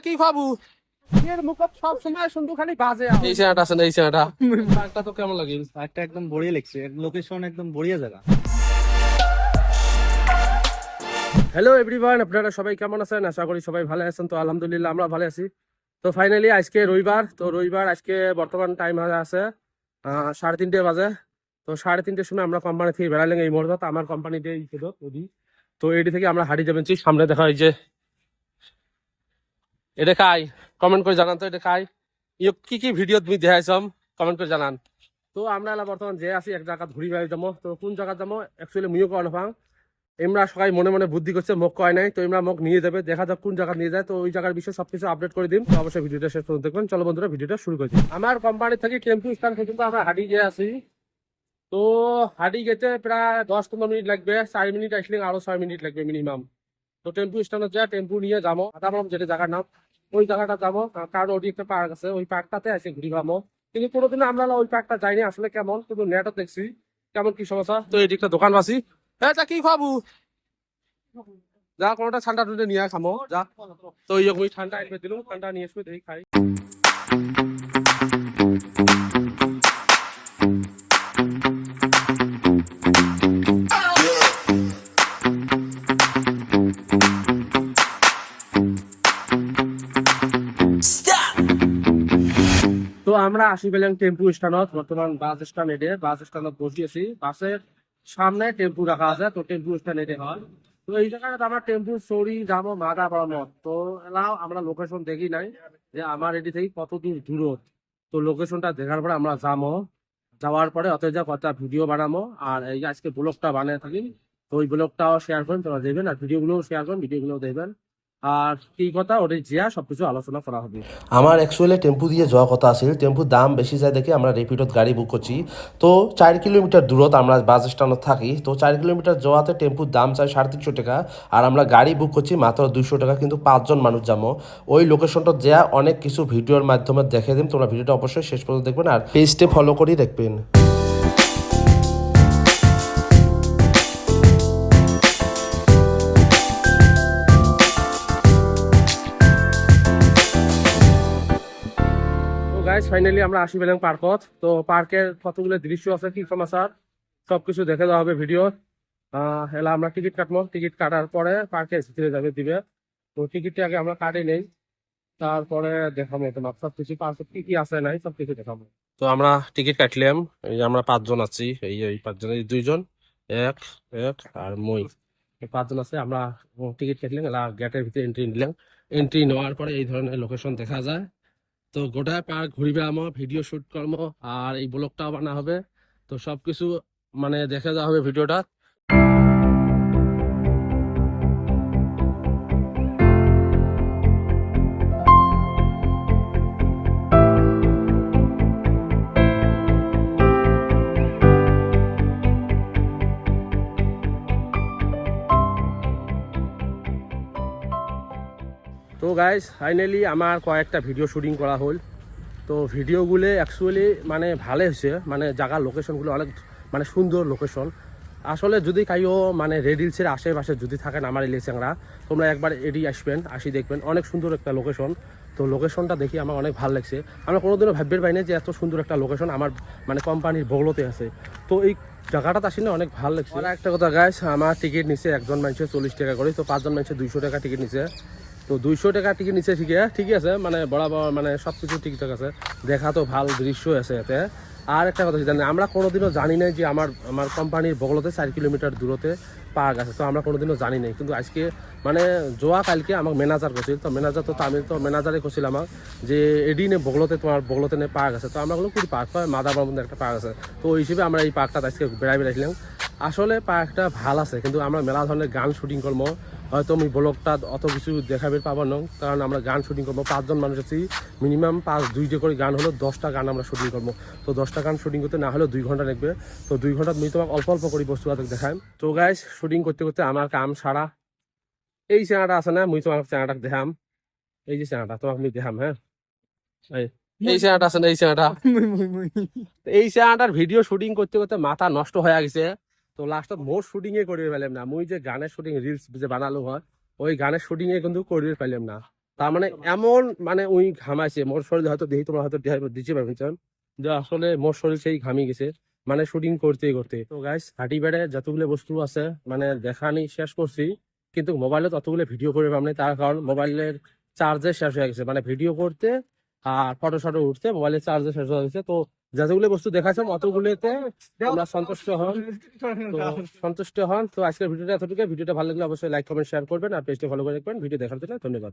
কি খাবো এর মুখত সব সময় শুধু খালি বাজে এই সিনেমাটা আছে না এই সিনেমাটা একটা তো কেমন লাগে একটা একদম বড়িয়া লাগছে লোকেশন একদম বড়িয়া জায়গা। হ্যালো এভরিওয়ান, আপনারা সবাই কেমন আছেন? আশা করি সবাই ভালো আছেন। তো আলহামদুলিল্লাহ আমরা ভালো আছি। তো ফাইনালি আজকে রবিবার, তো রবিবার আজকে বর্তমান টাইম আছে 3:30 বাজে। তো 3:30 সময় আমরা কোম্পানি থেকে বেড়ালাম এই মুহূর্তে। আমার কোম্পানিতে তো এটি থেকে আমরা হাঁটি যাবেন সামনে দেখা হয় যে এটা খাই। কমেন্ট করে জানান তো এটা খাই কি কি ভিডিও তুমি দেখাইছম, কমেন্ট করে জানান। তো আমরা বর্তমান যে আছি এক জায়গা ঘুরি বেড়াই যাবো। তো কোন জায়গা যাবো অ্যাকচুয়ালি মুইও কয় না, এমরা সবাই মনে মনে বুদ্ধি করছে, মুখ কয় নাই। তো এমরা মুখ নিয়ে যাবে, দেখা যাক কোন জায়গা নিয়ে যায়। তো ওই জায়গার বিষয়ে সবকিছু আপডেট করে দিন। তো অবশ্যই ভিডিওটা শেষ করে দেখবেন। চলো বন্ধুরা ভিডিওটা শুরু করে দিই। আমার কোম্পানি থেকে টেম্পু স্ট্যান্ড পর্যন্ত আমরা হাঁটি গিয়ে আছি। তো হাঁটি যেতে প্রায় 10-15 মিনিট লাগবে। 4 মিনিট আসলে আরো 6 মিনিট লাগবে মিনিমাম। তো টেম্পু স্ট্যান্ডে যা টেম্পু নিয়ে যাবো আদাবরম যেটা জায়গার নাম, ওই জায়গাটা যাবো। কারণ ওই একটা পার্ক আছে, ওই পার্কটাতে আছে ঘুরি পাবো। কিন্তু কোনোদিন আমরা ওই পার্কটা যাইনি আসলে কেমন, কিন্তু নেটও দেখছি কেমন কি সমস্যা। তো এই একটা দোকান বাসি, হ্যাঁ তা কি খাবো যা কোনোটা ঠান্ডা টুন্ডা নিয়ে খামো যা। তো ওই রকমই ঠান্ডা এনে দিল, ঠান্ডা নিয়ে এসে দেখি খাই। তো আমরা আসি পেলাম টেম্পু স্ট্যান্ডত। বর্তমান বাস স্ট্যান্ড এডে, বাস স্ট্যান্ডত বসিয়েছি। বাসের সামনে টেম্পু রাখা আছে, তো টেম্পু স্ট্যান্ড এডে হয়। তো এই জায়গাটা আমরা টেম্পু চড়ি যাবো মাদা বাড়ানো। তো এলাও আমরা লোকেশন দেখি নাই যে আমার এটি থেকে কত দূর দূরত। তো লোকেশনটা দেখার পরে আমরা যাবো, যাওয়ার পরে অতএব যা কথা ভিডিও বানাবো। আর এই যে আজকে ব্লগটা বানিয়ে থাকি, তো ওই ব্লগটাও শেয়ার করেন, তোমরা দেখবেন। আর ভিডিওগুলোও শেয়ার করেন, ভিডিওগুলোও দেখবেন। আর কি কথা ওটাই জিয়া সবকিছু আলোচনা করা হবে। আমার অ্যাকচুয়ালি টেম্পু দিয়ে যাওয়ার কথা আছিল, টেম্পুর দাম বেশি যায় দেখে আমরা রেপিডত গাড়ি বুক করছি। তো 4 কিলোমিটার দূরত আমরা বাস স্ট্যান্ডত থাকি। তো 4 কিলোমিটার যাওয়াতে টেম্পুর দাম চাই 350 টাকা। আর আমরা গাড়ি বুক করছি মাত্র 200 টাকা, কিন্তু 5 জন মানুষ যাবো। ওই লোকেশনটা যা অনেক কিছু ভিডিওর মাধ্যমে দেখে দিন। তোমরা ভিডিওটা অবশ্যই শেষ পর্যন্ত দেখবেন আর পেজটা ফলো করেই দেখবেন। ফাইনালি আমরা আসি পেলাম পার্কত। তো পার্কের কতগুলো দৃশ্য আছে, কি সমাচার সবকিছু দেখে দেওয়া হবে ভিডিও। এলা আমরা টিকিট কাটবো, টিকিট কাটার পরে পার্কে ভিতরে যাবে দিবে। তো টিকিটটা আগে আমরা কাটি নেই, তারপরে দেখাবো তোমার সবকিছু পার্কে কি কি আছে নাই সবকিছু দেখাবো। তো আমরা টিকিট কাটলাম, এই যে আমরা 5 জন আছি। এই 5 জন, এই 2 জন, এক এক আর মই, 5 জন আছে। আমরা টিকিট কাটলাম, এলা গেটের ভিতরে এন্ট্রি নিলাম। এন্ট্রি নেওয়ার পরে এই ধরনের লোকেশন দেখা যায়। তো গোটা পার্ক ঘুরি বেড়ামো, ভিডিও শুট করবো, আর এই ব্লগটাও বানা হবে। তো সবকিছু মানে দেখে যাওয়া হবে ভিডিওটা। তো গাইস ফাইনালি আমার কয়েকটা ভিডিও শুটিং করা হল। তো ভিডিওগুলো অ্যাকচুয়ালি মানে ভালো হয়েছে, মানে জায়গার লোকেশনগুলো অনেক মানে সুন্দর লোকেশন। আসলে যদি কাইও মানে রেড হিলসের আশেপাশে যদি থাকেন আমার এই লেসেংরা, তোমরা একবার এডি আসবেন, আসি দেখবেন অনেক সুন্দর একটা লোকেশন। তো লোকেশনটা দেখি আমার অনেক ভালো লাগছে। আমরা কোনোদিনও ভাবতে পারি না যে এত সুন্দর একটা লোকেশন আমার মানে কোম্পানির বগলতে আছে। তো এই জায়গাটাতে আসি না অনেক ভালো লাগছে। আর একটা কথা গাইস, আমার টিকিট নিচ্ছে একজন মানুষের 40 টাকা করে। তো 5 জন মানুষের 200 টাকা টিকিট নিচ্ছে। তো 200 টাকা টিকিট নিচ্ছে, ঠিকই আছে, মানে বরাবর মানে সব কিছু ঠিকঠাক আছে। দেখা তো ভাল দৃশ্য আছে এতে। আর একটা কথা জানি, আমরা কোনোদিনও জানি না যে আমার আমার কোম্পানির বগলতে 4 কিলোমিটার দূরতে পার্ক আছে। তো আমরা কোনোদিনও জানি নাই, কিন্তু আজকে মানে যোয়া কালকে আমাকে ম্যানেজার করছিল। তো ম্যানেজার তো আমি তো ম্যানেজারে করছিল আমাকে যে এডিনে বগলতে তোমার বগলতে পার্ক আছে। তো আমরা বললাম কি পার্ক হয়, মাদাবার মধ্যে একটা পার্ক আছে। তো ওই হিসেবে আমরা এই পার্কটা আজকে বেড়াইছিলাম। আসলে পার্কটা ভাল আছে, কিন্তু আমরা মেলা ধরনের গান শুটিং করবো। হয়তো আমি ব্লগটা অত কিছু দেখাবে পাবো না, কারণ আমরা গান শুটিং করবো। 5 জন মানুষ আছি, মিনিমাম 2 করে গান হলো 10টা গান আমরা শুটিং করবো। তো 10টা গান শুটিং করতে না হলেও 2 ঘন্টা লাগবে। তো 2 ঘন্টা আমি তোমাকে অল্প অল্প করে বস্তু দেখাই। তো গাইস শুটিং করতে করতে আমার কাম সারা। এই চ্যানেলটা আছে না, মুই তোমার চ্যানেলটা দেখাম। এই যে চ্যানেলটা তোমাকে আমি দেখাম, হ্যাঁ এই চ্যানেলটা আছে না, এই চ্যানেলটা। এই চ্যানেলটার ভিডিও শুটিং করতে করতে মাথা নষ্ট হয়ে গেছে। তো লাস্টত মোর শুটিং এ করিয়ে পেলাম না। মুই যে গানের শুটিং রিলস যে বানালো হয়, ওই গানের শুটিং এ কিন্তু করিয়ে পেলাম না। তার মানে এমন মানে ওই ঘামাইছে মোর শরীর হয়তো দেখি তোমরা হয়তো দিতে পারবেন যে আসলে মোর শরীর সেই ঘামি গেছে মানে শুটিং করতে করতে। তো গাইস হাঁটি বেড়ে যতগুলো বস্তু আছে মানে দেখানি শেষ করছি, কিন্তু মোবাইলে ততগুলো ভিডিও করে পাবনি, তার কারণ মোবাইলের চার্জে শেষ হয়ে গেছে, মানে ভিডিও করতে আর ফটো শটো উঠতে মোবাইলের চার্জে শেষ হয়ে গেছে। তো যতগুলো বস্তু দেখাচ্ছেন অতগুলোতে আমরা সন্তুষ্ট হন। তো সন্তুষ্ট হন। তো আজকের ভিডিওটা এতটুকু। ভিডিওটা ভালো লাগলে অবশ্যই লাইক কমেন্ট শেয়ার করবেন আর পেজটা ফলো করে রাখবেন। ভিডিও দেখার জন্য ধন্যবাদ।